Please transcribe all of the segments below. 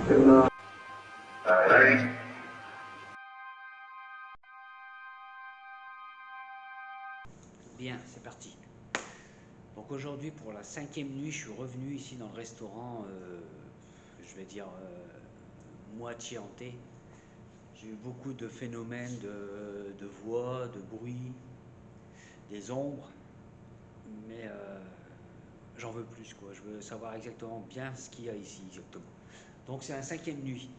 Bien, c'est parti. Donc aujourd'hui, pour la 5e nuit, je suis revenu ici dans le restaurant, je vais dire moitié hanté. J'ai eu beaucoup de phénomènes de voix, de bruit, des ombres, mais j'en veux plus, quoi. Je veux savoir exactement bien ce qu'il y a ici, exactement. Donc c'est la 5e nuit.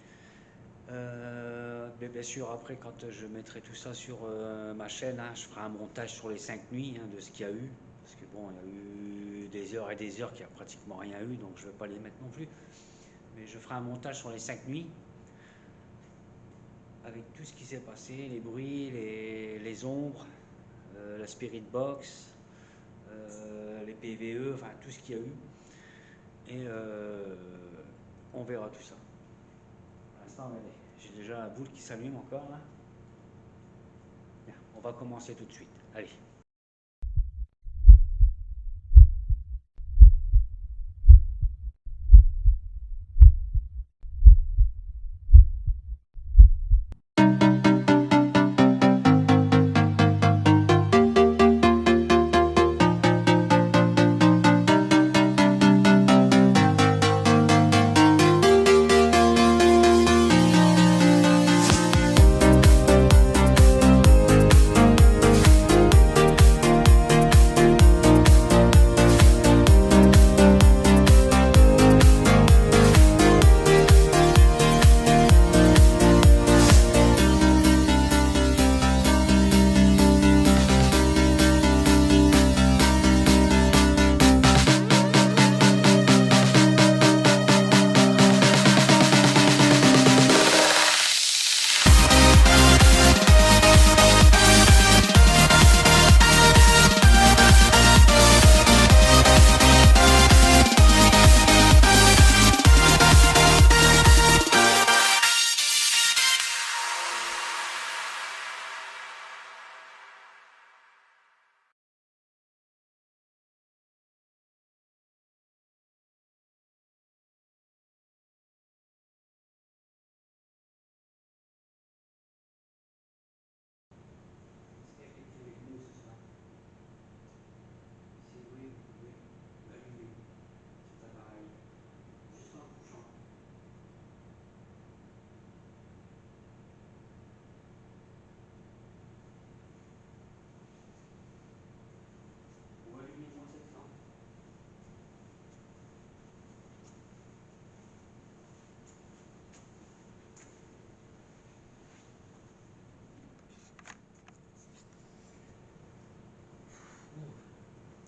Mais bien sûr, après, quand je mettrai tout ça sur ma chaîne, hein, je ferai un montage sur les 5 nuits, hein, de ce qu'il y a eu. Parce que bon, il y a eu des heures et des heures qu'il n'y a pratiquement rien eu, donc je ne vais pas les mettre non plus. Mais je ferai un montage sur les 5 nuits, avec tout ce qui s'est passé, les bruits, les ombres, la spirit box, les PVE, enfin tout ce qu'il y a eu. Et on verra tout ça. Pour l'instant, regardez, j'ai déjà la boule qui s'allume encore là. Bien, on va commencer tout de suite. Allez.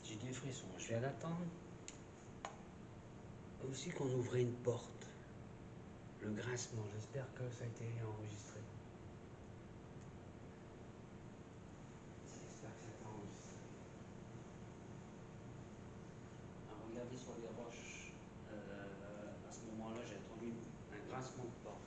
J'ai des frissons, je viens d'attendre aussi qu'on ouvrait une porte. Le grincement, j'espère que ça a été enregistré. J'espère que ça a été enregistré. Alors, regardez sur les roches, à ce moment-là, j'ai entendu un grincement de porte.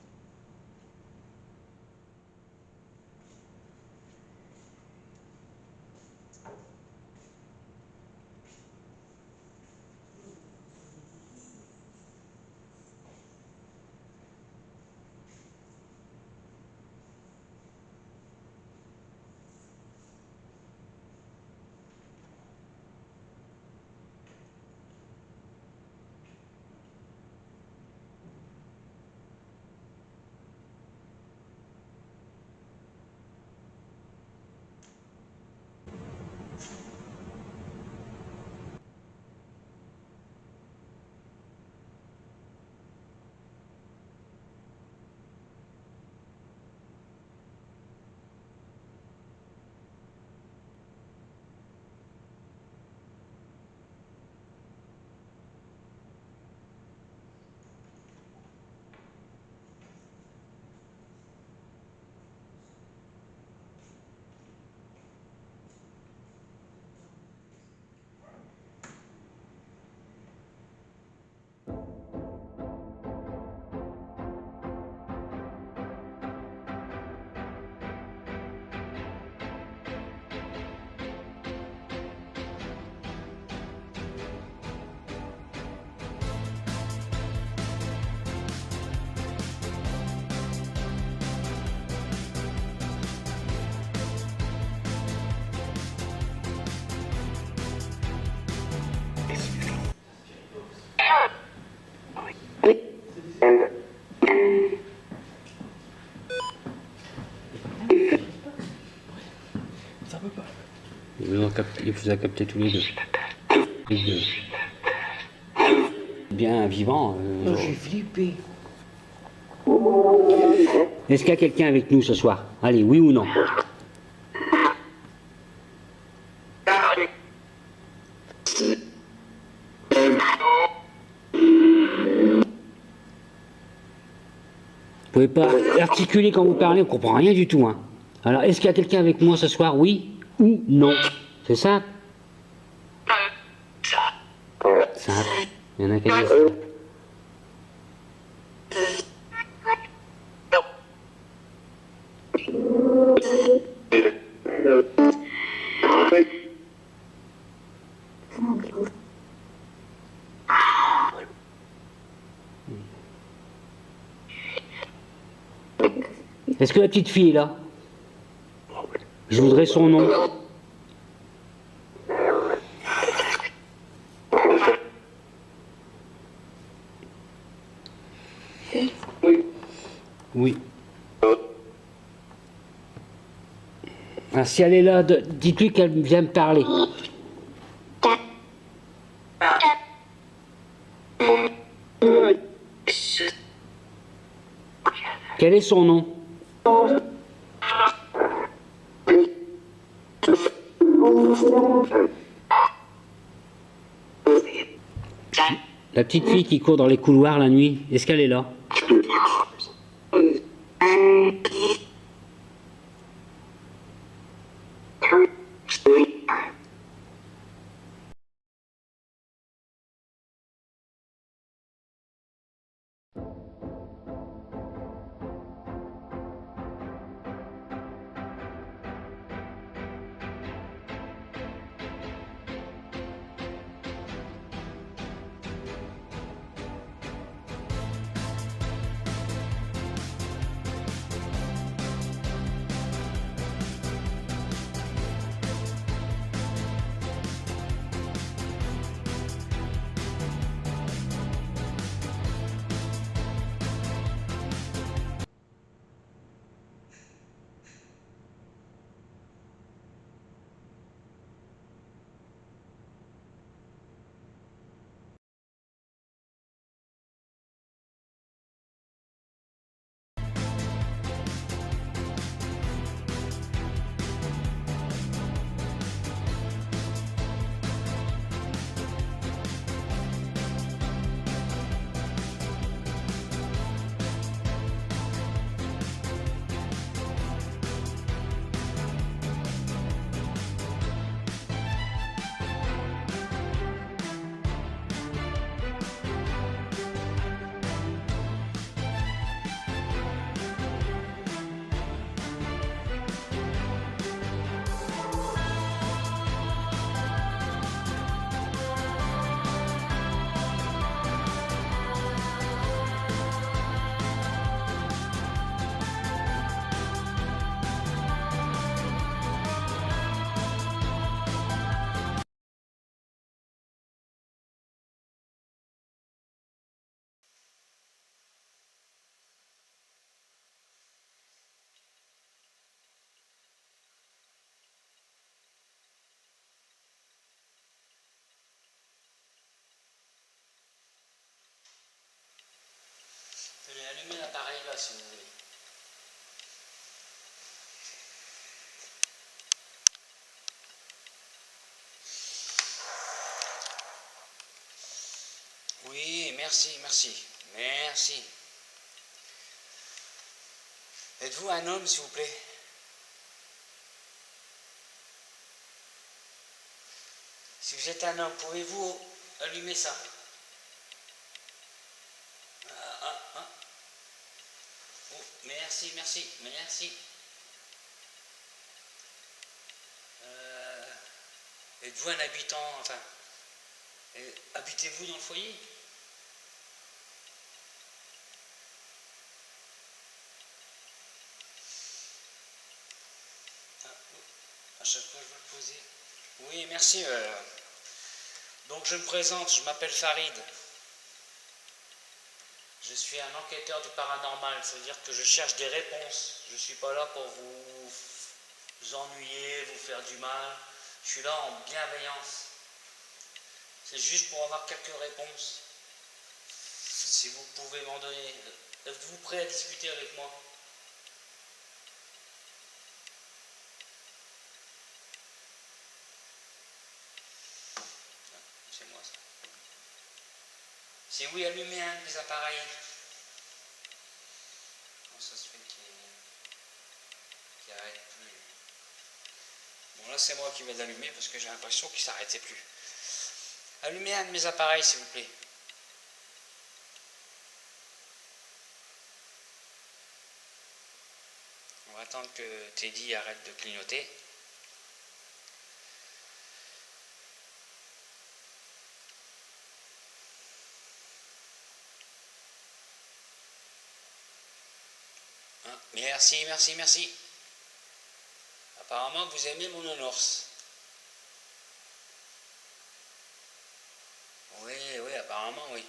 Ça peut pas. Il vous a capté tous les deux. Les deux. Bien vivant. J'ai flippé. Est-ce qu'il y a quelqu'un avec nous ce soir? Allez, oui ou non? Vous pouvez pas articuler quand vous parlez, on comprend rien du tout. Hein. Alors, est-ce qu'il y a quelqu'un avec moi ce soir? Oui ou non? C'est ça? Simple. Il y en a qui disent. Est-ce que la petite fille est là? Je voudrais son nom. Oui. Alors, si elle est là, dites-lui qu'elle vient me parler. Quel est son nom? La petite fille qui court dans les couloirs la nuit, est-ce qu'elle est là? Allumez l'appareil là si vous voulez. Oui, merci, merci, merci. Êtes-vous un homme, s'il vous plaît? Si vous êtes un homme, pouvez-vous allumer ça? Oh, merci, merci, merci. Êtes-vous un habitant, enfin, habitez-vous dans le foyer? À chaque fois, je vais le poser. Oui, merci. Donc, je me présente, je m'appelle Farid. Je suis un enquêteur du paranormal, c'est-à-dire que je cherche des réponses. Je ne suis pas là pour vous ennuyer, vous faire du mal. Je suis là en bienveillance. C'est juste pour avoir quelques réponses. Si vous pouvez m'en donner. Êtes-vous prêt à discuter avec moi? C'est moi ça. C'est oui, allumez un des appareils. Comment ça se fait qu'il n'arrête plus? Bon là c'est moi qui vais l'allumer parce que j'ai l'impression qu'il ne s'arrêtait plus. Allumez un de mes appareils s'il vous plaît. On va attendre que Teddy arrête de clignoter. Hein, merci, merci, merci. Apparemment vous aimez mon nounours. Oui, oui, apparemment oui.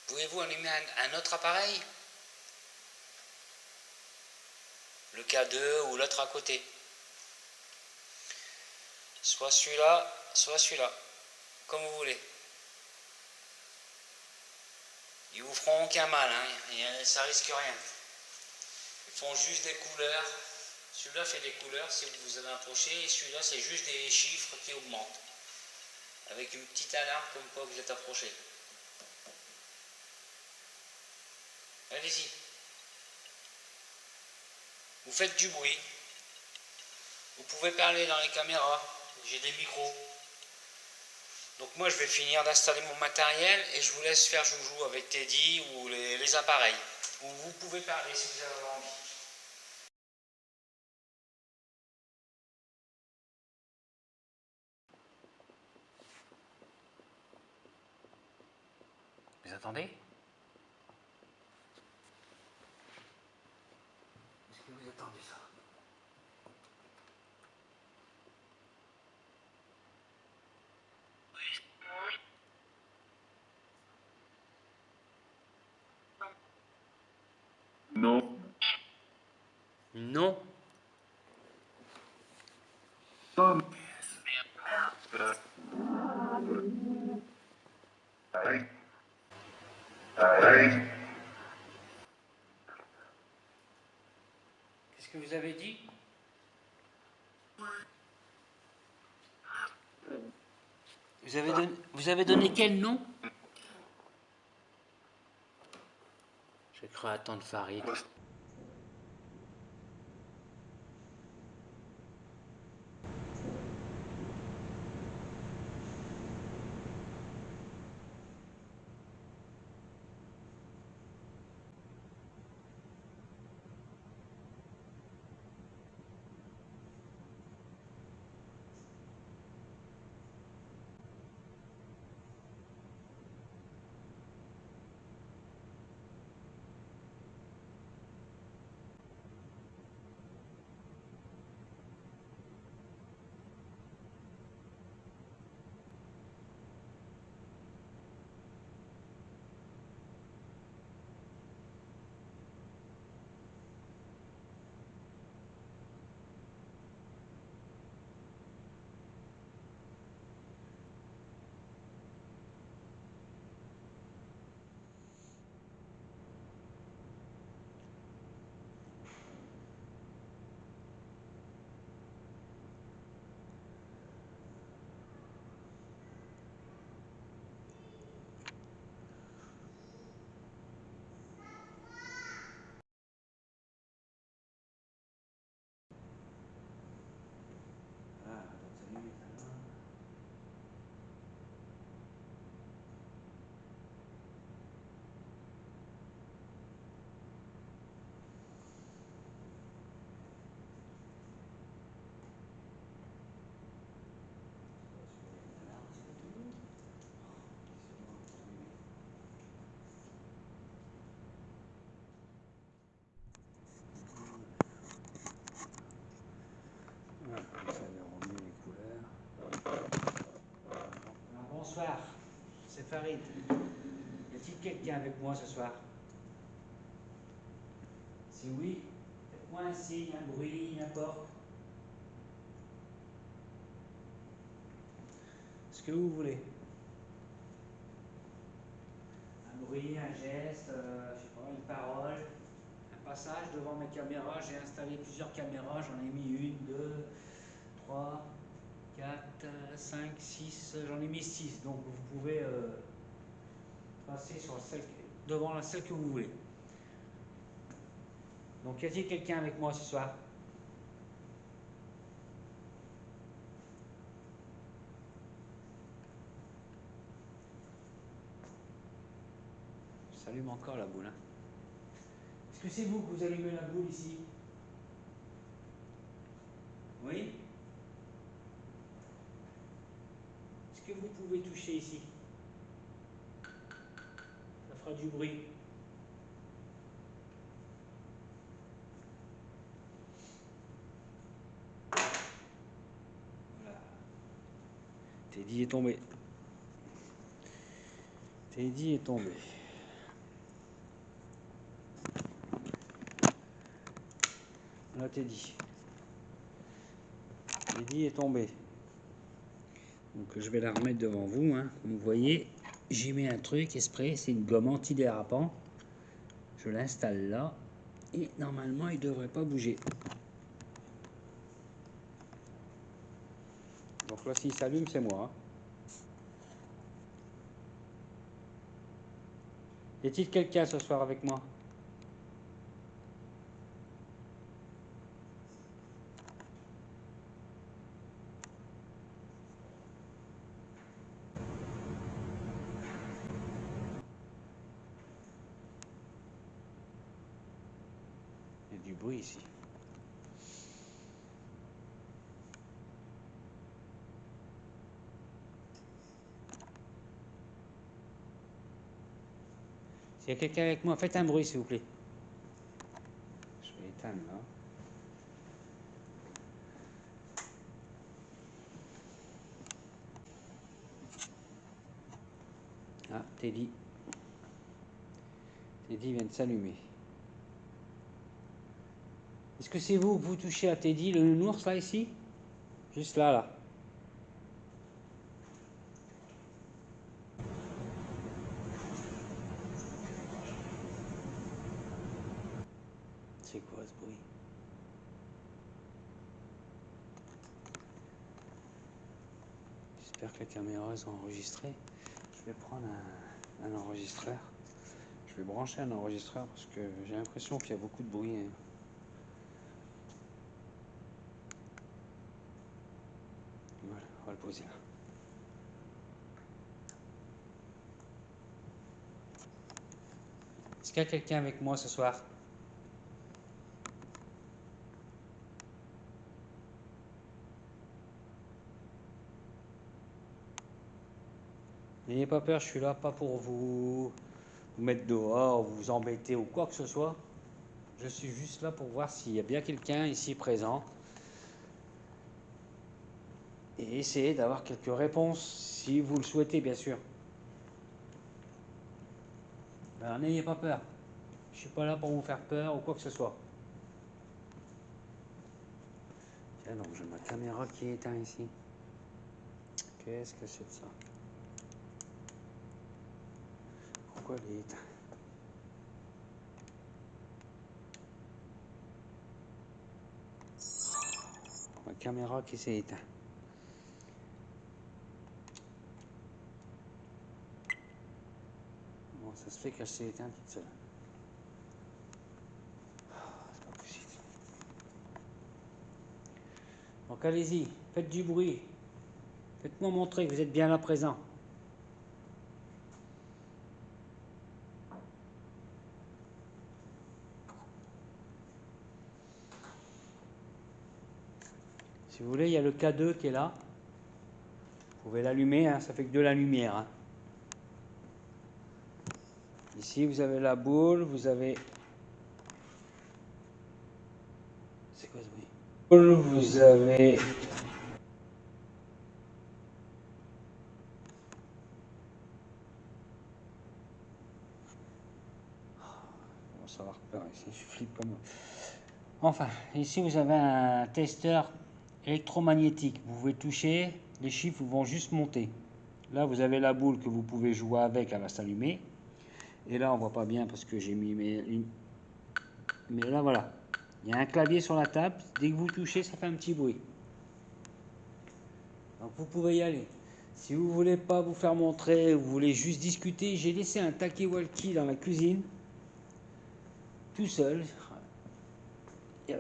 Pouvez-vous allumer un autre appareil? Le K2 ou l'autre à côté. Soit celui-là, comme vous voulez. Ils vous feront aucun mal, hein, ça risque rien. Ils font juste des couleurs. Celui-là fait des couleurs si vous vous avez approché, et celui-là c'est juste des chiffres qui augmentent. Avec une petite alarme comme quoi vous êtes approché. Allez-y. Vous faites du bruit. Vous pouvez parler dans les caméras. J'ai des micros. Donc moi je vais finir d'installer mon matériel et je vous laisse faire joujou avec Teddy ou les appareils. Ou vous pouvez parler si vous avez envie. Vous attendez? Est-ce que vous attendez ça? Non. Non. Non. Qu'est-ce que vous avez dit? Vous avez donné quel nom? J'ai cru attendre Farid. Voilà, comme ça, il va remuer les couleurs. bonsoir, c'est Farid. Y a-t-il quelqu'un avec moi ce soir? Si oui, faites-moi un signe, un bruit, n'importe. Ce que vous voulez. Un bruit, un geste, je sais pas, une parole, un passage devant mes caméras. J'ai installé plusieurs caméras, j'en ai mis une, deux, trois, 4, 5, 6, j'en ai mis 6, donc vous pouvez passer sur celle, devant celle que vous voulez. Donc y a-t-il quelqu'un avec moi ce soir? Ça allume encore la boule. Hein. Est-ce que c'est vous que vous allumez la boule ici? Oui? Est-ce que vous pouvez toucher ici? Ça fera du bruit. Voilà. Teddy est tombé. Teddy est tombé. Là, Teddy. Teddy est tombé. Donc je vais la remettre devant vous. Hein. Comme vous voyez, j'y mets un truc exprès. C'est une gomme antidérapant. Je l'installe là. Et normalement, il ne devrait pas bouger. Donc là, s'il s'allume, c'est moi. Y a-t-il quelqu'un ce soir avec moi? Il y a du bruit ici. S'il y a quelqu'un avec moi, faites un bruit s'il vous plaît. Je vais éteindre là. Ah, Teddy. Teddy vient de s'allumer. Est-ce que c'est vous que vous touchez à Teddy, le nounours là ici? Juste là, là. C'est quoi ce bruit? J'espère que les caméras ont enregistré. Je vais prendre un enregistreur. Je vais brancher un enregistreur parce que j'ai l'impression qu'il y a beaucoup de bruit. Hein. Voilà, on va le poser là. Est-ce qu'il y a quelqu'un avec moi ce soir? N'ayez pas peur, je suis là pas pour vous mettre dehors, vous embêter ou quoi que ce soit. Je suis juste là pour voir s'il y a bien quelqu'un ici présent. Et essayer d'avoir quelques réponses, si vous le souhaitez, bien sûr. Alors n'ayez pas peur. Je suis pas là pour vous faire peur ou quoi que ce soit. Tiens, donc j'ai ma caméra qui est éteinte ici. Qu'est-ce que c'est de ça? Pourquoi elle est éteinte? Ma caméra qui s'est éteinte. Bon, ça se fait qu'elle s'est éteinte toute seule. C'est pas possible. Donc allez-y, faites du bruit. Faites-moi montrer que vous êtes bien là présent. Si vous voulez, il y a le K2 qui est là. Vous pouvez l'allumer, hein, ça fait que de la lumière. Hein. Ici, vous avez la boule, vous avez... C'est quoi ce bruit? Vous avez... Enfin, ici vous avez un testeur électromagnétique. Vous pouvez toucher, les chiffres vont juste monter. Là, vous avez la boule que vous pouvez jouer avec, elle va s'allumer. Et là, on voit pas bien parce que j'ai mis mes... Mais là, voilà. Il y a un clavier sur la table. Dès que vous touchez, ça fait un petit bruit. Donc, vous pouvez y aller. Si vous voulez pas vous faire montrer, vous voulez juste discuter, j'ai laissé un talkie-walkie dans la cuisine. Tout seul. Il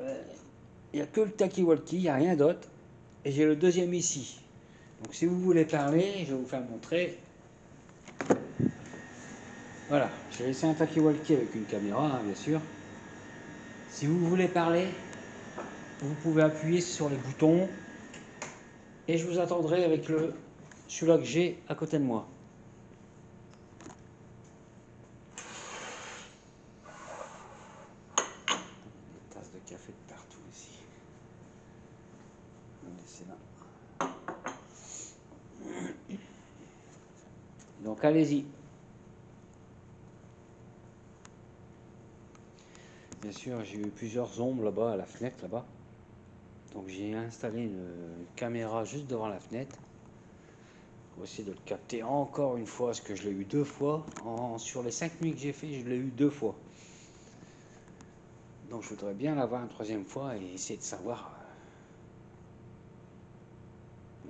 n'y a que le talkie-walkie, il n'y a rien d'autre. Et j'ai le deuxième ici. Donc si vous voulez parler, je vais vous faire montrer. Voilà, j'ai laissé un talkie-walkie avec une caméra, hein, bien sûr. Si vous voulez parler, vous pouvez appuyer sur les boutons. Et je vous attendrai avec celui-là que j'ai à côté de moi. Des tasses de café de partout ici. On va laisser là. Donc allez-y. Bien sûr, j'ai eu plusieurs ombres là-bas, à la fenêtre là-bas. Donc j'ai installé une caméra juste devant la fenêtre. Pour essayer de le capter encore une fois, parce que je l'ai eu 2 fois. Sur les 5 nuits que j'ai fait, je l'ai eu 2 fois. Donc je voudrais bien l'avoir une 3e fois et essayer de savoir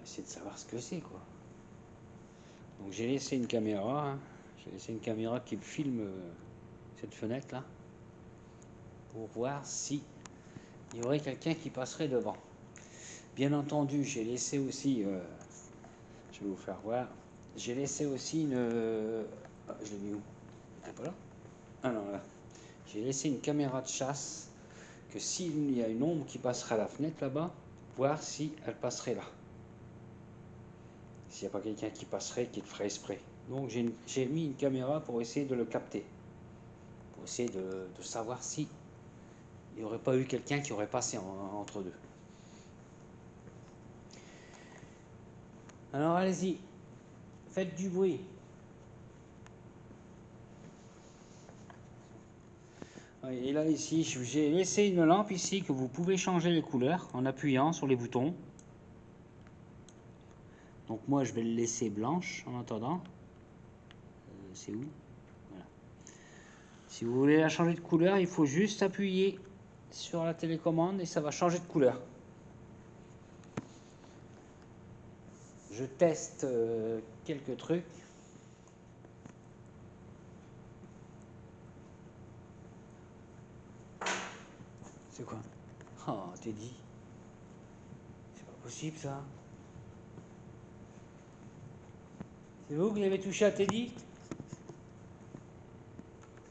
ce que c'est, quoi. Donc j'ai laissé une caméra, hein. J'ai laissé une caméra qui filme cette fenêtre là pour voir si il y aurait quelqu'un qui passerait devant. Bien entendu, j'ai laissé aussi, je vais vous faire voir, j'ai laissé aussi une, je l'ai mis où? Ah, pas là? Ah non, là. J'ai laissé une caméra de chasse que s'il y a une ombre qui passerait à la fenêtre là-bas, voir si elle passerait là. S'il n'y a pas quelqu'un qui passerait, qui le ferait exprès. Donc j'ai mis une caméra pour essayer de le capter. Pour essayer de savoir si il n'y aurait pas eu quelqu'un qui aurait passé entre deux. Alors allez-y, faites du bruit. Et là ici, j'ai laissé une lampe ici que vous pouvez changer les couleurs en appuyant sur les boutons. Donc moi je vais le laisser blanche en attendant. C'est où? Voilà. Si vous voulez la changer de couleur, il faut juste appuyer sur la télécommande et ça va changer de couleur. Je teste quelques trucs. C'est quoi? Oh, Teddy. C'est pas possible ça. C'est vous qui avez touché à Teddy?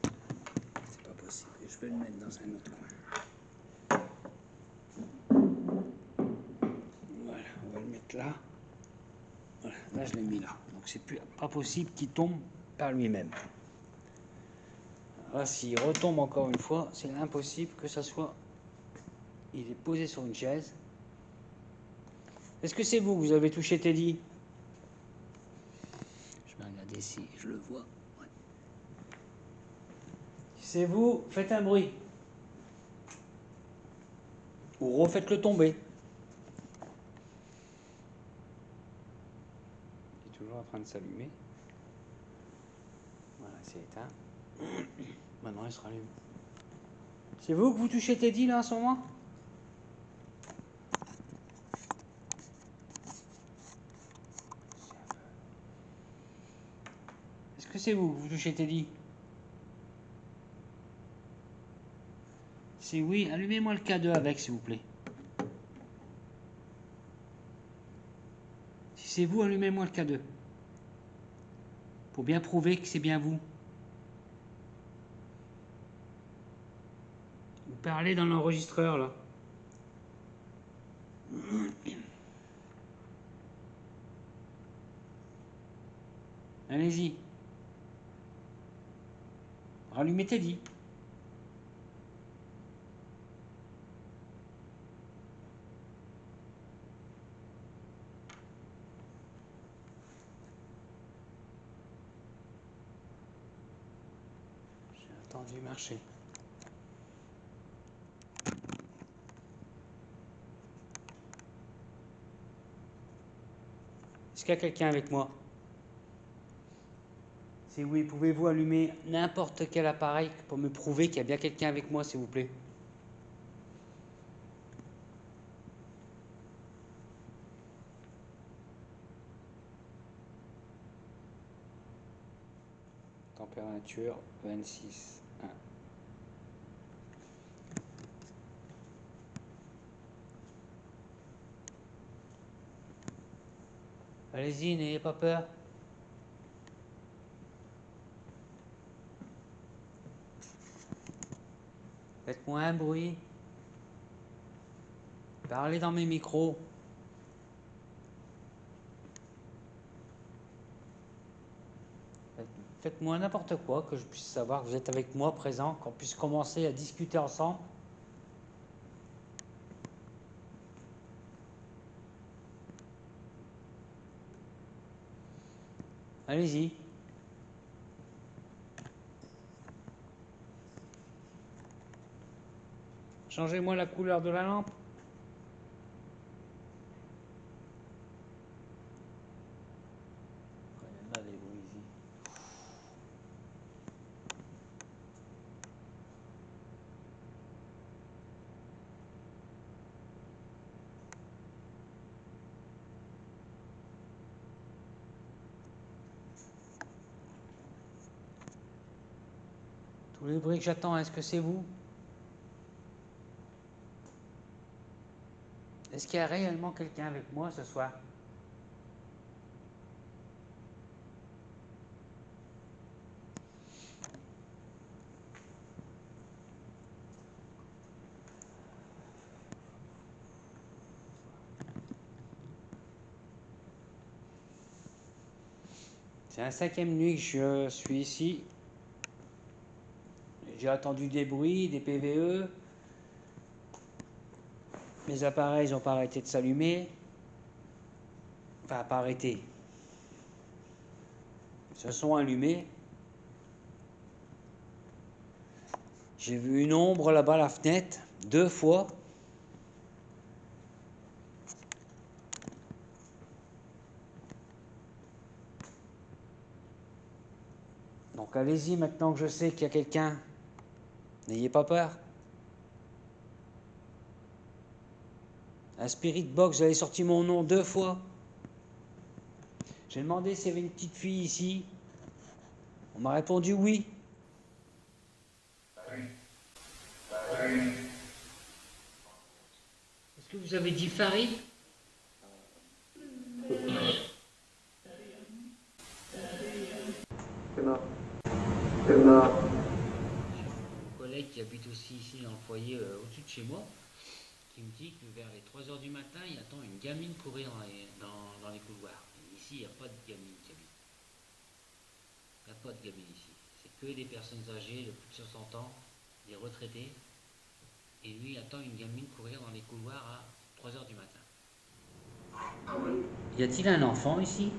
C'est pas possible. Je vais le mettre dans un autre coin. Voilà, on va le mettre là. Voilà, là je l'ai mis là. Donc c'est pas possible qu'il tombe par lui-même. Là, s'il retombe encore une fois, c'est impossible que ça soit... Il est posé sur une chaise. Est-ce que c'est vous avez touché Teddy? Je vais regarder si je le vois. Ouais. Si c'est vous, faites un bruit. Ou refaites-le tomber. Il est toujours en train de s'allumer. Voilà, c'est éteint. Maintenant, il se rallume. C'est vous que vous touchez Teddy là en ce moment? Est-ce que c'est vous que vous touchez Teddy? Si oui, allumez-moi le K2 avec, s'il vous plaît. Si c'est vous, allumez-moi le K2. Pour bien prouver que c'est bien vous. Vous parlez dans l'enregistreur là. Allez-y. Rallumez Teddy. J'ai attendu marcher. Est-ce qu'il y a quelqu'un avec moi? Si oui, pouvez-vous allumer n'importe quel appareil pour me prouver qu'il y a bien quelqu'un avec moi, s'il vous plaît? Température 26,1. Allez-y, n'ayez pas peur. Faites-moi un bruit. Parlez dans mes micros. Faites-moi n'importe quoi, que je puisse savoir que vous êtes avec moi, présent, qu'on puisse commencer à discuter ensemble. Allez-y. Changez-moi la couleur de la lampe. Là, les bruits ici. Tous les bruits que j'attends, est-ce que c'est vous? Est-ce qu'il y a réellement quelqu'un avec moi ce soir? C'est la 5e nuit que je suis ici. J'ai attendu des bruits, des PVE. Mes appareils n'ont pas arrêté de s'allumer. Enfin, pas arrêté. Ils se sont allumés. J'ai vu une ombre là-bas à la fenêtre, 2 fois. Donc allez-y maintenant que je sais qu'il y a quelqu'un. N'ayez pas peur. Un Spirit Box, j'avais sorti mon nom 2 fois. J'ai demandé s'il y avait une petite fille ici. On m'a répondu oui. Est-ce que vous avez dit Farid? Mon collègue qui habite aussi ici dans le foyer au-dessus de chez moi, qui me dit que vers les 3 h du matin, il attend une gamine courir dans les couloirs. Et ici, il n'y a pas de gamine qui habite. Il n'y a pas de gamine ici. C'est que des personnes âgées de plus de 60 ans, des retraités. Et lui, il attend une gamine courir dans les couloirs à 3 h du matin. Y a-t-il un enfant ici?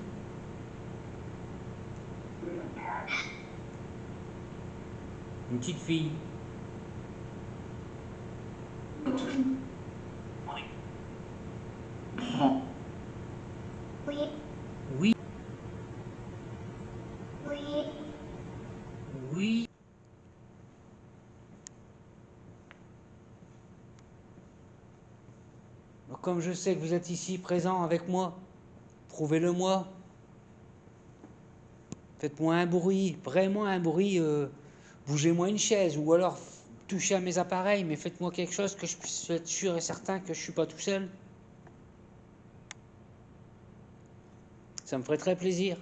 Une petite fille? Oui. Oui. Oui. Comme je sais que vous êtes ici présent avec moi, prouvez-le-moi. Faites-moi un bruit, vraiment un bruit. Bougez-moi une chaise ou alors touchez à mes appareils, mais faites-moi quelque chose que je puisse être sûr et certain que je ne suis pas tout seul. Ça me ferait très plaisir.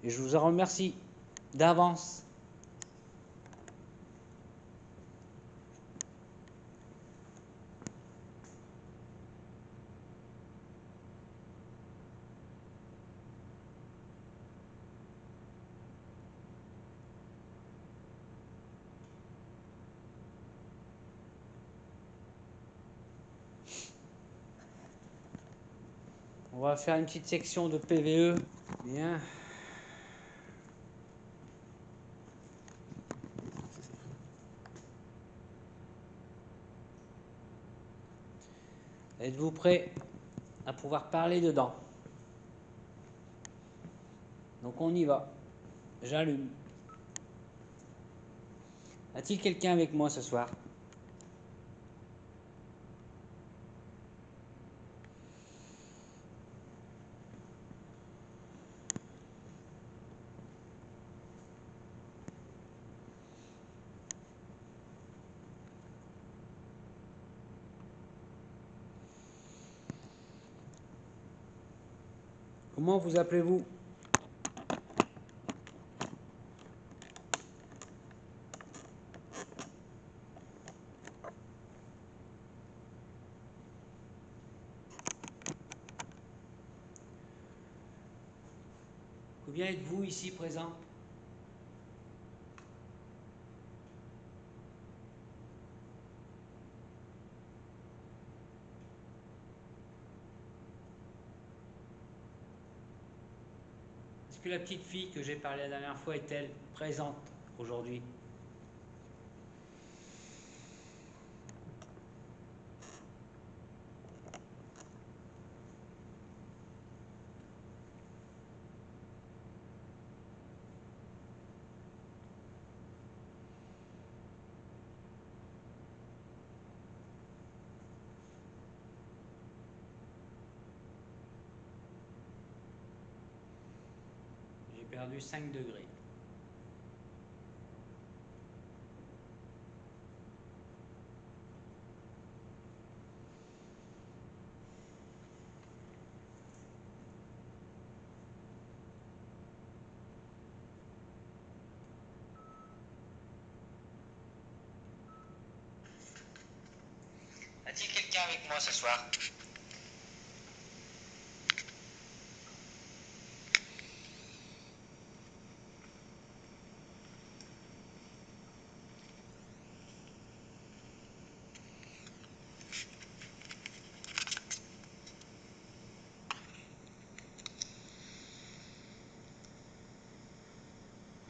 Et je vous en remercie d'avance. On va faire une petite section de PVE. Bien. Êtes-vous prêt à pouvoir parler dedans? Donc on y va. J'allume. A-t-il quelqu'un avec moi ce soir? Comment vous appelez-vous? Combien êtes-vous ici présent? Est-ce que la petite fille que j'ai parlé la dernière fois est-elle présente aujourd'hui? J'ai perdu 5 degrés. A-t-il quelqu'un avec moi ce soir?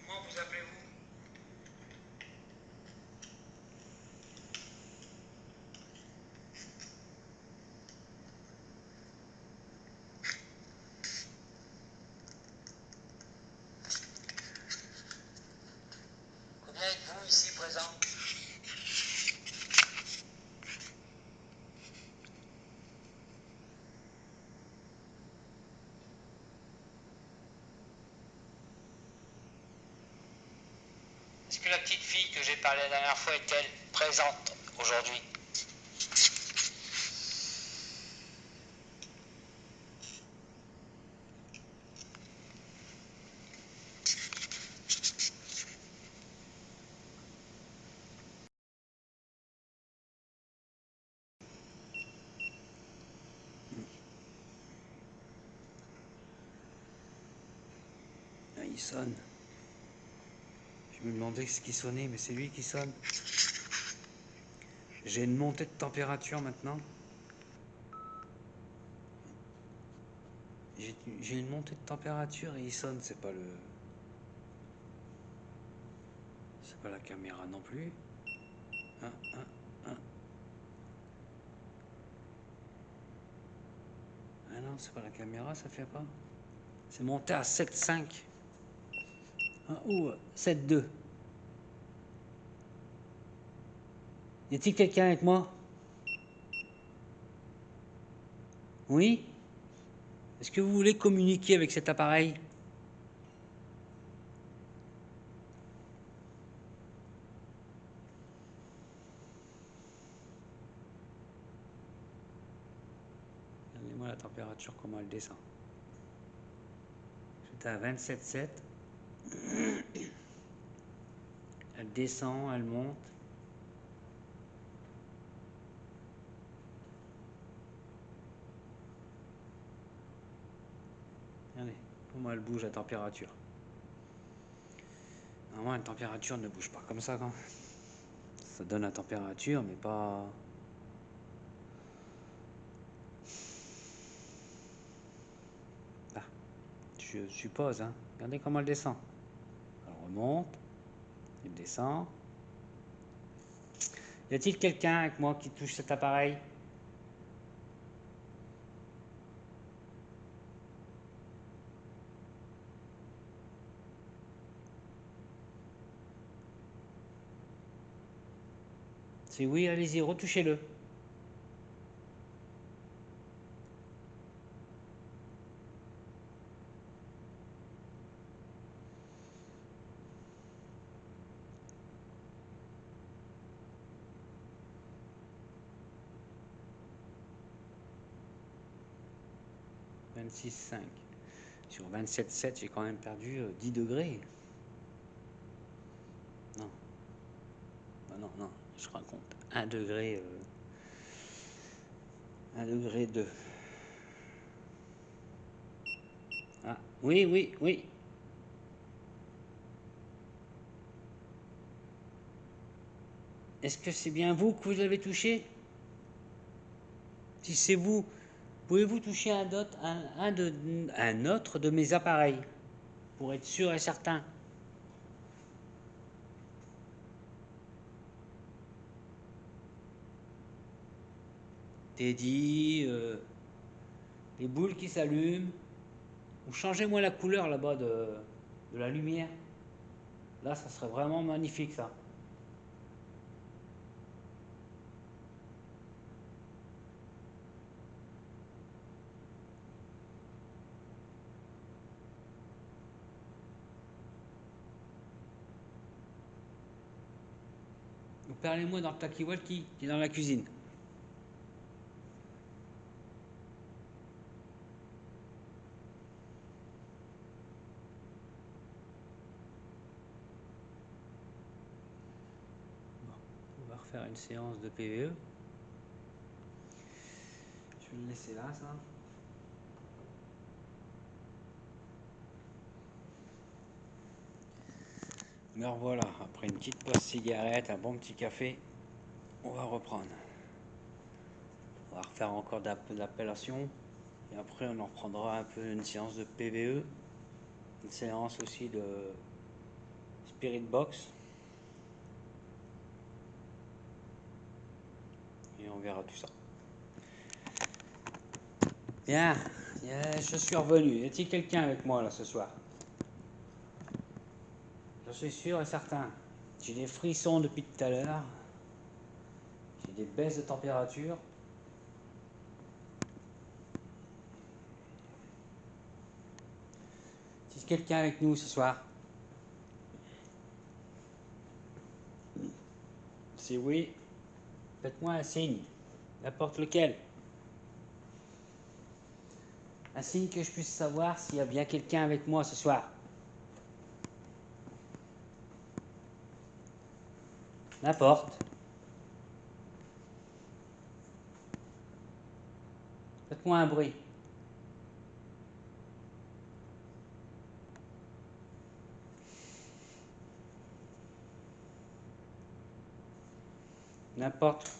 Comment vous appelez-vous? Combien êtes-vous ici présent? Est-ce que la petite fille que j'ai parlé la dernière fois est-elle présente aujourd'hui? Ah, il sonne. Je me demandais ce qui sonnait, mais c'est lui qui sonne. J'ai une montée de température maintenant. J'ai une montée de température et il sonne, c'est pas la caméra non plus. Ah, ah, ah. Ah non, c'est pas la caméra, ça fait pas. C'est monté à 7,5. Ah, ou 7,2. Y a-t-il quelqu'un avec moi? Oui? Est-ce que vous voulez communiquer avec cet appareil? Regardez-moi la température, comment elle descend. J'étais à 27,7. Elle descend, elle monte. Regardez, comment elle bouge la température. Normalement, la température ne bouge pas comme ça, quand. Ça donne la température, mais pas... Ah, je suppose, hein. Regardez comment elle descend. Elle remonte, elle descend. Y a-t-il quelqu'un avec moi qui touche cet appareil? C'est oui, allez-y, retouchez-le. « 26,5. Sur 27,7, j'ai quand même perdu 10 degrés. Non. Non, non, je raconte. 1 degré. 1 degré 2. Ah, oui, oui, oui. Est-ce que c'est bien vous que vous avez touché? Si c'est vous, pouvez-vous toucher un autre de mes appareils pour être sûr et certain? Teddy, les boules qui s'allument, ou changez-moi la couleur là-bas de la lumière. Là, ça serait vraiment magnifique ça. Ou parlez-moi dans le talkie-walkie qui est dans la cuisine. On va refaire une séance de PVE. Je vais le laisser là, ça. Mais voilà, après une petite pause cigarette, un bon petit café, on va reprendre. On va refaire encore de l'appellation. Et après, on en reprendra un peu une séance de PVE. Une séance aussi de Spirit Box. Et on verra tout ça. Bien, je suis revenu. Y a-t-il quelqu'un avec moi là ce soir? Je suis sûr et certain. J'ai des frissons depuis tout à l'heure. J'ai des baisses de température. Si quelqu'un avec nous ce soir? Si oui, faites-moi un signe. N'importe lequel. Un signe que je puisse savoir s'il y a bien quelqu'un avec moi ce soir. N'importe. Faites-moi un bruit. N'importe.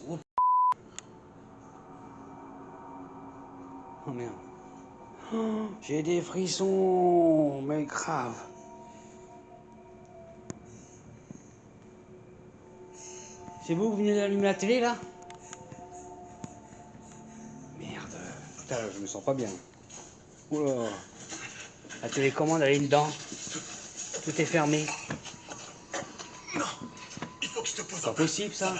Oh, oh merde. Oh, j'ai des frissons, mais grave. C'est vous venez d'allumer la télé là? Merde. Putain, je me sens pas bien. Oula. La télécommande elle est dedans. Tout est fermé. Non, il faut que je te pose. C'est pas possible ça.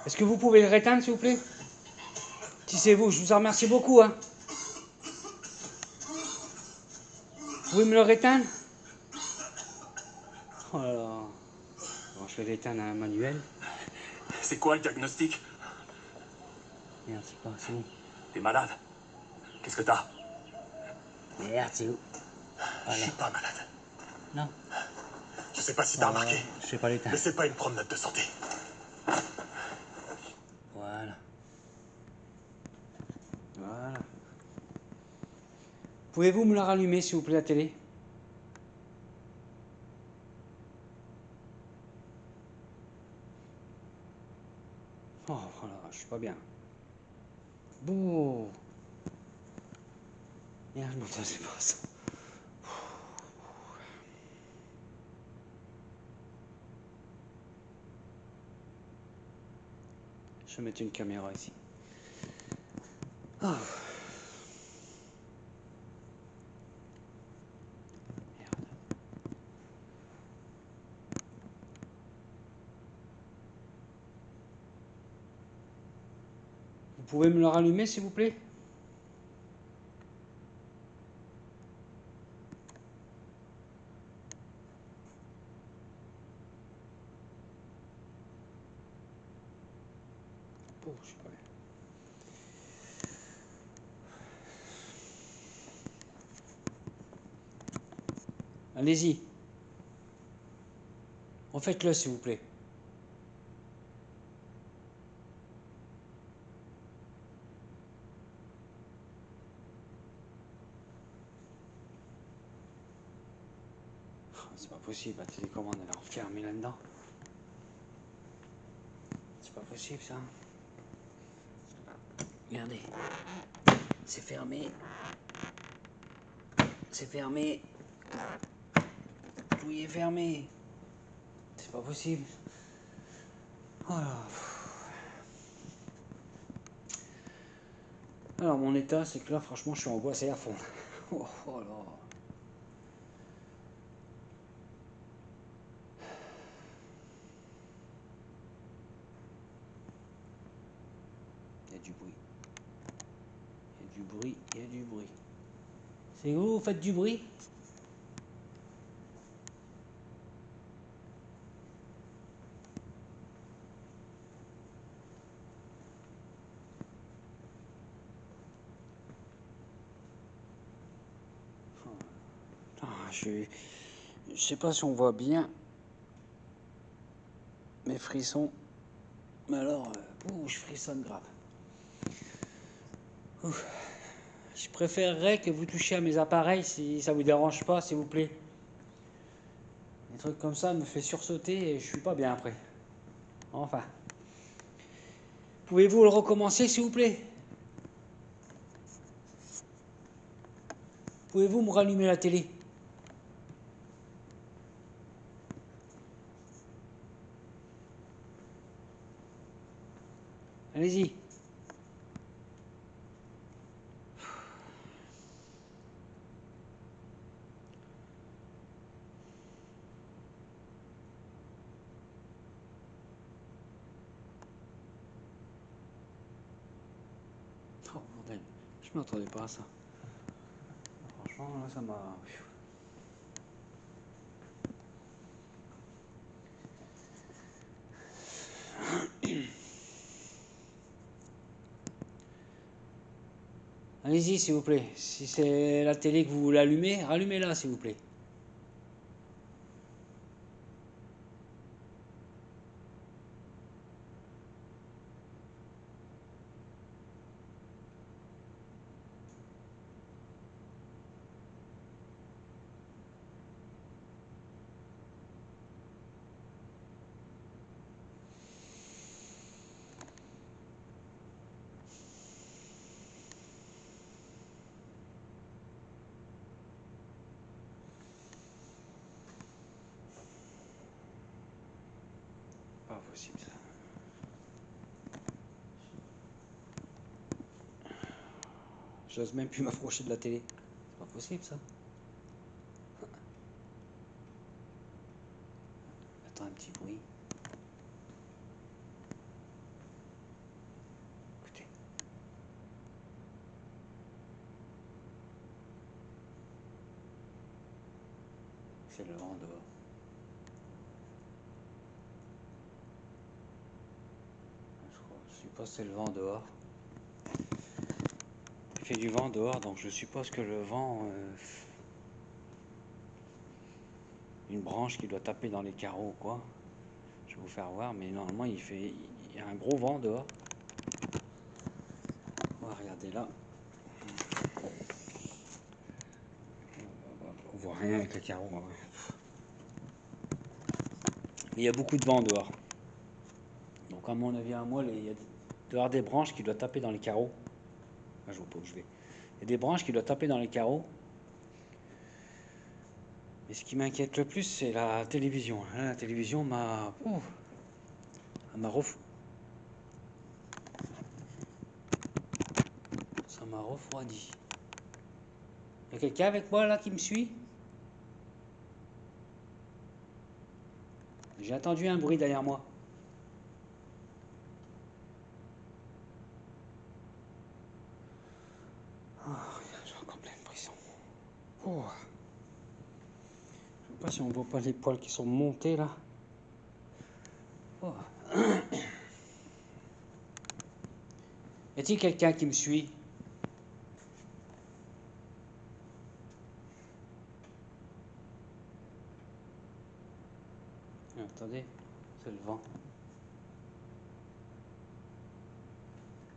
Est-ce que vous pouvez le réteindre s'il vous plaît? Si c'est vous, je vous en remercie beaucoup hein. Vous pouvez me le réteindre? Oh là là. Bon, je vais l'éteindre à un manuel. C'est quoi le diagnostic? Merde, c'est où? T'es malade? Qu'est-ce que t'as? Merde, c'est où? Je suis pas malade. Non. Je sais pas si t'as remarqué. Je sais pas l'éteindre. Mais c'est pas une promenade de santé. Voilà. Voilà. Pouvez-vous me la rallumer s'il vous plaît la télé? Oh voilà, je suis pas bien. Bouh. Merde, je m'entendais pas ça. Je vais mettre une caméra ici. Oh. Merde. pouvez me le rallumer, s'il vous plaît? Oh, je sais pas bien. Allez-y. Refaites-le, s'il vous plaît. C'est pas possible, la télécommande elle est enfermée là-dedans. C'est pas possible ça. Regardez. C'est fermé. C'est fermé. Tout y est fermé. C'est pas possible. Voilà. Alors mon état c'est que là franchement je suis angoissé à fond. Oh, oh là. Il y a du bruit. Il y a du bruit, il y a du bruit. C'est vous faites du bruit? Ah, je sais pas si on voit bien mes frissons. Mais alors, je frissonne grave. Ouf. Je préférerais que vous touchiez à mes appareils si ça vous dérange pas, s'il vous plaît. Des trucs comme ça me fait sursauter et je suis pas bien après. Enfin. Pouvez-vous le recommencer, s'il vous plaît? Pouvez-vous me rallumer la télé? Allez-y. Oh bordel, je m'attendais pas à ça. Franchement, là, ça m'a... Allez-y, s'il vous plaît. Si c'est la télé que vous voulez allumer, rallumez-la, s'il vous plaît. Pas possible, ça. J'ose même plus m'approcher de la télé. C'est pas possible, ça. Attends un petit bruit. Écoutez. C'est le vent dehors. Je suppose que c'est le vent dehors. Il fait du vent dehors, donc je suppose que le vent... une branche qui doit taper dans les carreaux ou quoi. Je vais vous faire voir, mais normalement il y a un gros vent dehors. On va regarder là. On voit rien avec les carreaux. Mais il y a beaucoup de vent dehors. Donc à mon avis, à moi, il y a dehors des branches qui doivent taper dans les carreaux. Là, je vois pas où je vais. Il y a des branches qui doivent taper dans les carreaux. Mais ce qui m'inquiète le plus, c'est la télévision. Là, la télévision m'a... elle m'a ça m'a refroidi. Il y a quelqu'un avec moi là qui me suit? J'ai entendu un bruit derrière moi. Oh. Je sais pas si on voit pas les poils qui sont montés là. Oh. Y a-t-il quelqu'un qui me suit? Attendez, c'est le vent.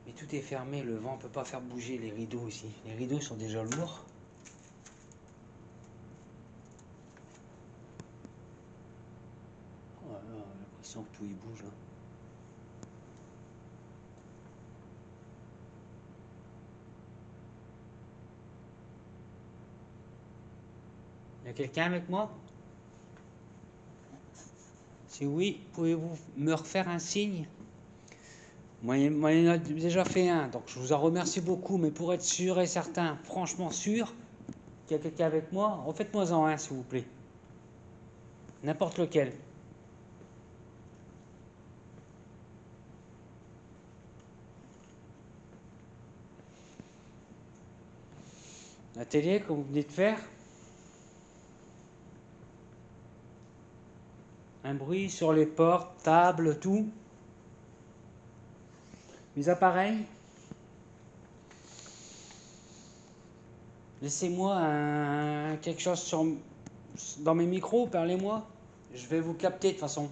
Mais tout est fermé, le vent ne peut pas faire bouger les rideaux ici. Les rideaux sont déjà lourds. Oh là là, j'ai l'impression que tout y bouge là. Y a quelqu'un avec moi? Si oui, pouvez-vous me refaire un signe? Moi, il m'en a déjà fait un, donc je vous en remercie beaucoup, mais pour être sûr et certain, franchement sûr, qu'il y a quelqu'un avec moi, refaites-moi-en un, s'il vous plaît. N'importe lequel. La télé, comme vous venez de faire. Un bruit sur les portes, tables, tout. Mes appareils. Laissez-moi quelque chose dans mes micros, parlez-moi. Je vais vous capter de toute façon.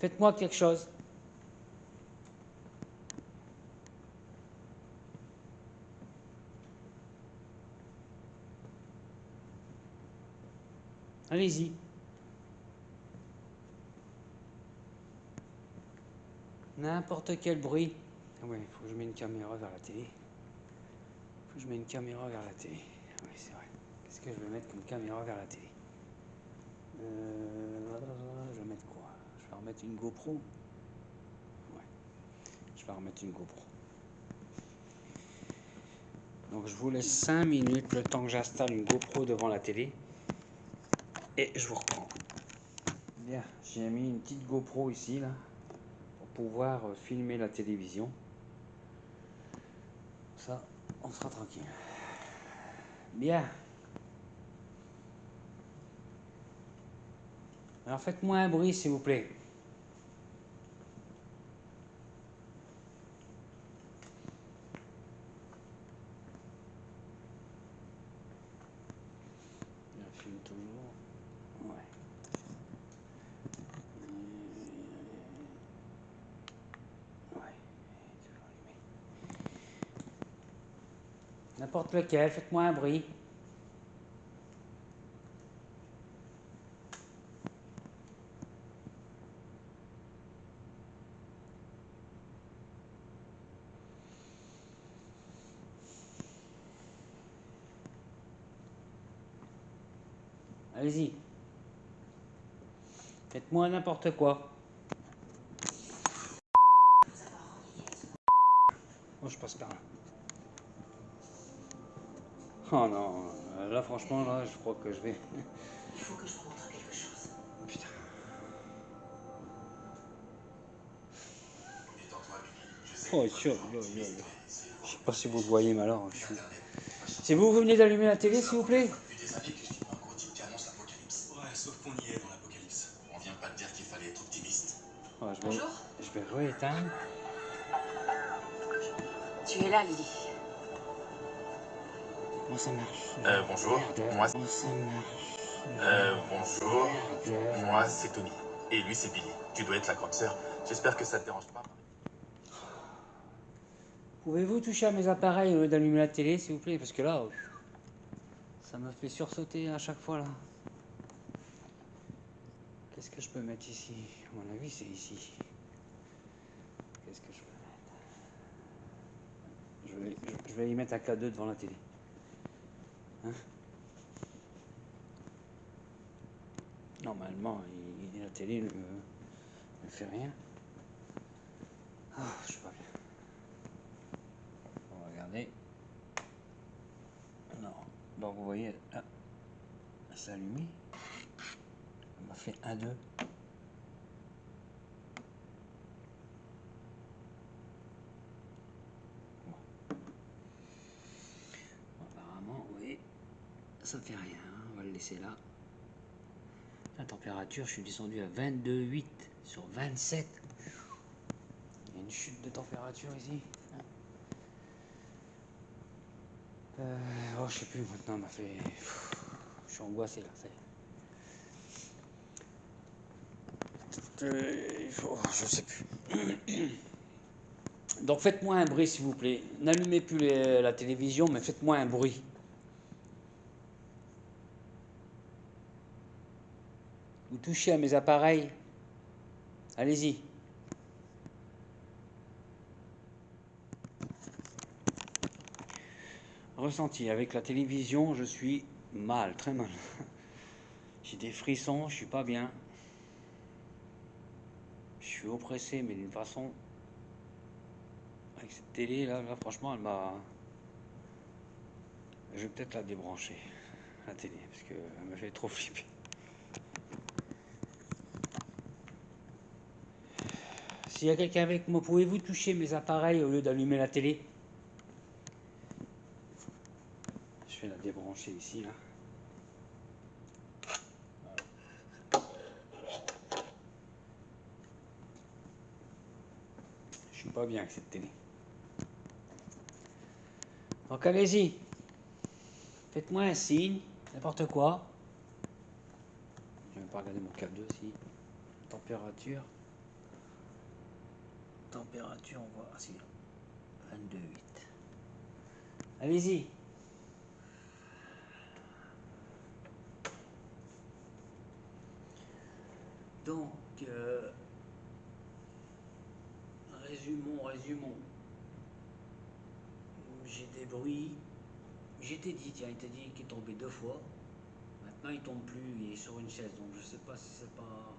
Faites-moi quelque chose. Allez-y. N'importe quel bruit. Ah ouais, il faut que je mette une caméra vers la télé. Faut que je mette une caméra vers la télé. Oui, c'est vrai. Qu'est-ce que je vais mettre comme caméra vers la télé? Je vais mettre quoi? Je vais remettre une GoPro. Ouais. Je vais remettre une GoPro. Donc je vous laisse 5 minutes, le temps que j'installe une GoPro devant la télé. Et je vous reprends. Bien, j'ai mis une petite GoPro ici, là, pour pouvoir filmer la télévision. Ça, on sera tranquille. Bien. Alors faites-moi un bruit, s'il vous plaît. Je filme toujours. Ouais. Ouais. Toujours allumé. N'importe lequel, faites-moi un bruit. Allez-y. Faites-moi n'importe quoi. Oh, je passe par là. Oh non, là franchement, là, je crois que je vais... Il faut que je vous montre quelque chose. Putain. Détends-toi, Billy. Je sais Oh, que tu vas toujours yo. optimiste, Je sais pas si vous le voyez, mais alors... Internet, C'est vous qui venez d'allumer la télé, s'il vous plaît? depuis des années que je dis pas un gros type qui annonce l'apocalypse. Ouais, sauf qu'on y est dans l'apocalypse. On vient pas de dire qu'il fallait être optimiste. Oh, Bonjour. Je vais rééteindre. Tu es là, Lily. Moi, ça marche. Bonjour. Merde. Moi, Oh, ça marche. bonjour. Merde. Moi, c'est Tony. Et lui, c'est Billy. Tu dois être la grande sœur. J'espère que ça te dérange pas. Pouvez-vous toucher à mes appareils au lieu d'allumer la télé, s'il vous plaît? Parce que là, ça me fait sursauter à chaque fois, là. Qu'est-ce que je peux mettre ici? À mon avis, c'est ici. Qu'est-ce que je peux mettre? Je vais y mettre un K2 devant la télé. Hein? Normalement, la télé ne fait rien. Ah, je suis pas bien. On va regarder. Non. Donc vous voyez, là, c'est allumé. On m'a fait 1, 2. 1, ça fait rien, hein, on va le laisser là. La température, je suis descendu à 22,8 sur 27. Il y a une chute de température ici. Oh, je sais plus maintenant, m'a fait. Je suis angoissé là, ça y est. Je sais plus. Donc faites-moi un bruit s'il vous plaît. N'allumez plus la télévision, mais faites-moi un bruit. Vous touchez à mes appareils. Allez-y. Ressenti. Avec la télévision, je suis mal, très mal. J'ai des frissons, je suis pas bien. Je suis oppressé, mais d'une façon. Avec cette télé là, franchement, elle m'a. Je vais peut-être la débrancher, la télé, parce qu'elle me fait trop flipper. S'il y a quelqu'un avec moi, pouvez-vous toucher mes appareils au lieu d'allumer la télé? Je vais la débrancher ici, là. Je suis pas bien avec cette télé. Donc allez-y. Faites-moi un signe, n'importe quoi. Je vais pas regarder mon câble aussi. Température. Température, on voit. Ah si, 22,8. Allez-y. Donc, résumons. J'ai des bruits. J'étais dit, tiens, il t'a dit qu'il est tombé 2 fois. Maintenant, il tombe plus, il est sur une chaise. Donc, je sais pas si c'est pas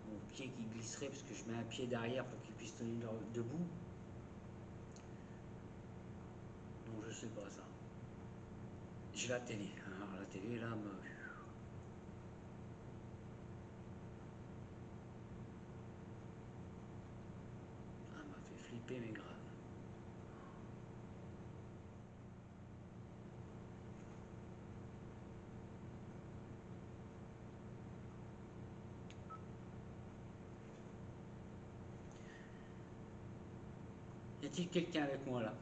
mon pied qui glisserait, parce que je mets un pied derrière pour qu'il puisse tenir debout. Donc, je sais pas ça. J'ai la télé. Alors, la télé, là, m'a fait flipper, mais grave. Y a-t-il quelqu'un avec moi là?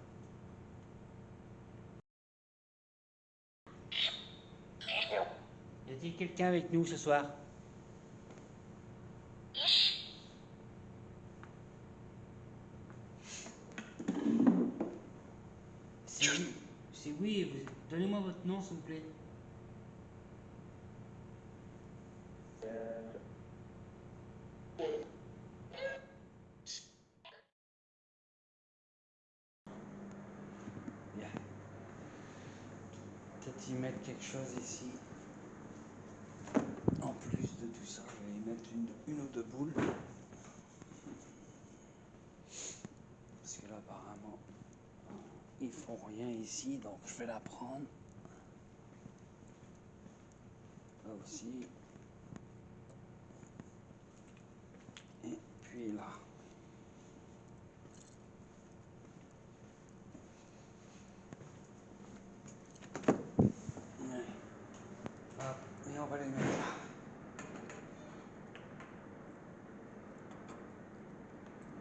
Y a-t-il quelqu'un avec nous ce soir? C'est oui, donnez-moi votre nom s'il vous plaît. Bien. Peut-être y mettre quelque chose ici. En plus de tout ça, je vais y mettre une ou deux boules. Parce que là apparemment, ils font rien ici, donc je vais la prendre. Là aussi. Et puis là. Hop, et on va les mettre là.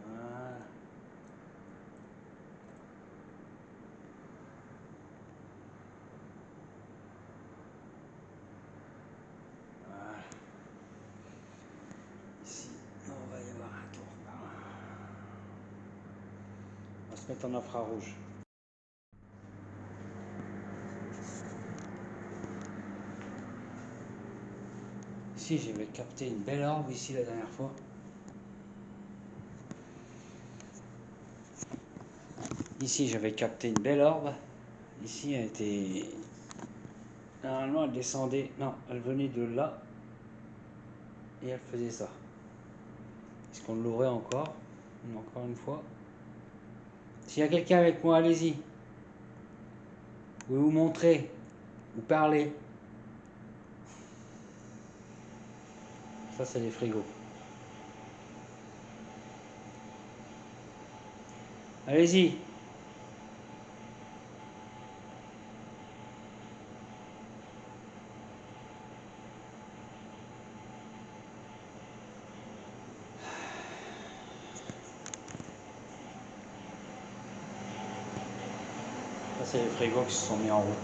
Voilà. Voilà. Ici, on va y avoir un tour par là. On va se mettre en infrarouge. Ici, j'avais capté une belle orbe ici la dernière fois. Ici, j'avais capté une belle orbe. Ici, elle était... Normalement, elle descendait... Non, elle venait de là. Et elle faisait ça. Est-ce qu'on l'aurait encore? Encore une fois. S'il y a quelqu'un avec moi, allez-y. Vous pouvez vous montrer. Vous parler. Ça, c'est les frigos. Allez-y. c'est les frigos qui se sont mis en route.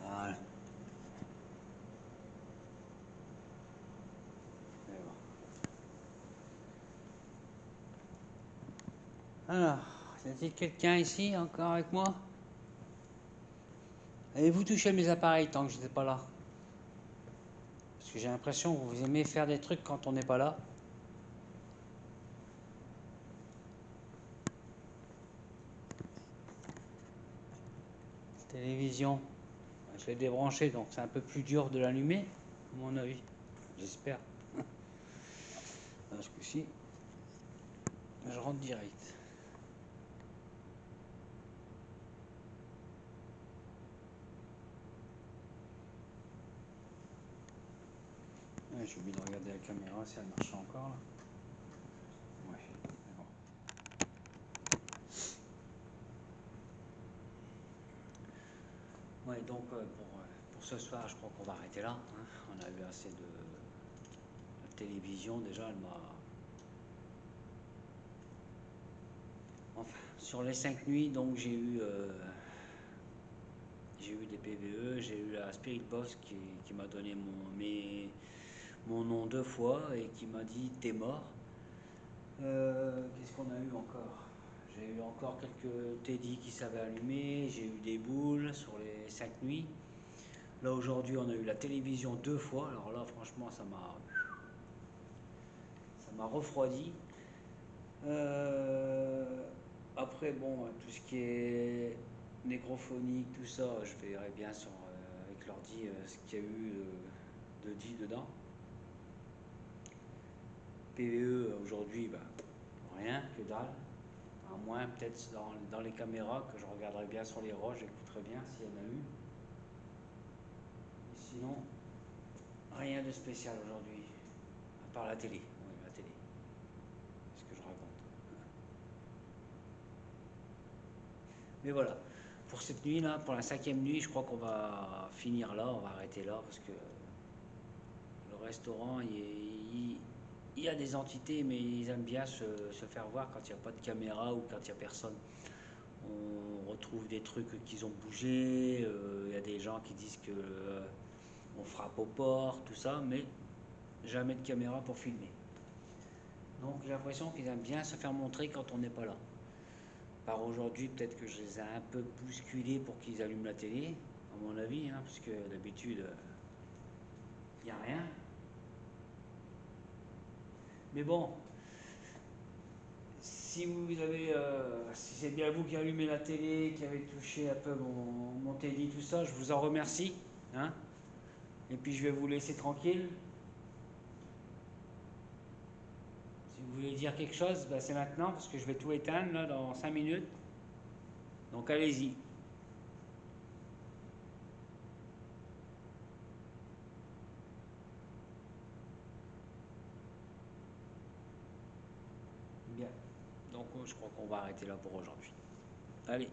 Voilà. Et bon. Alors, y a-t-il quelqu'un ici encore avec moi? Avez-vous touché mes appareils tant que j'étais pas là? Parce que j'ai l'impression que vous aimez faire des trucs quand on n'est pas là. Télévision. Je l'ai débranché, donc c'est un peu plus dur de l'allumer, à mon avis. J'espère. Ce coup-ci, je rentre direct. Ouais, j'ai oublié de regarder la caméra si elle marche encore là. Ouais, c'est bon. Ouais, donc pour ce soir, je crois qu'on va arrêter là. Hein. On a eu assez de la télévision déjà, elle m'a. Enfin, sur les 5 nuits, donc j'ai eu des PVE, j'ai eu la Spirit Box qui m'a donné mon nom 2 fois et qui m'a dit t'es mort. Qu'est-ce qu'on a eu encore? J'ai eu encore quelques Teddy qui savaient allumer, j'ai eu des boules sur les 5 nuits. Là aujourd'hui on a eu la télévision 2 fois, alors là franchement ça m'a refroidi. Après bon, tout ce qui est nécrophonique, tout ça, je verrai bien avec l'ordi ce qu'il y a eu de dit dedans. PVE aujourd'hui, ben, rien, que dalle. À moins peut-être dans les caméras que je regarderai bien sur les roches, j'écouterai bien s'il y en a eu. Et sinon, rien de spécial aujourd'hui, à part la télé. Oui, la télé. C'est ce que je raconte. Mais voilà, pour cette nuit-là, pour la 5e nuit, je crois qu'on va finir là, on va arrêter là, parce que le restaurant, il y a des entités, mais ils aiment bien se faire voir quand il n'y a pas de caméra ou quand il n'y a personne. On retrouve des trucs qui ont bougé, il y a des gens qui disent que on frappe aux portes, tout ça, mais jamais de caméra pour filmer. Donc j'ai l'impression qu'ils aiment bien se faire montrer quand on n'est pas là. Par aujourd'hui, peut-être que je les ai un peu bousculés pour qu'ils allument la télé, à mon avis, hein, parce que d'habitude, il n'y a rien. Mais bon, si si c'est bien vous qui allumez la télé, qui avez touché un peu mon télé, tout ça, je vous en remercie. Hein. Et puis je vais vous laisser tranquille. Si vous voulez dire quelque chose, ben c'est maintenant, parce que je vais tout éteindre là, dans 5 minutes. Donc allez-y. Bien. Donc je crois qu'on va arrêter là pour aujourd'hui. Allez.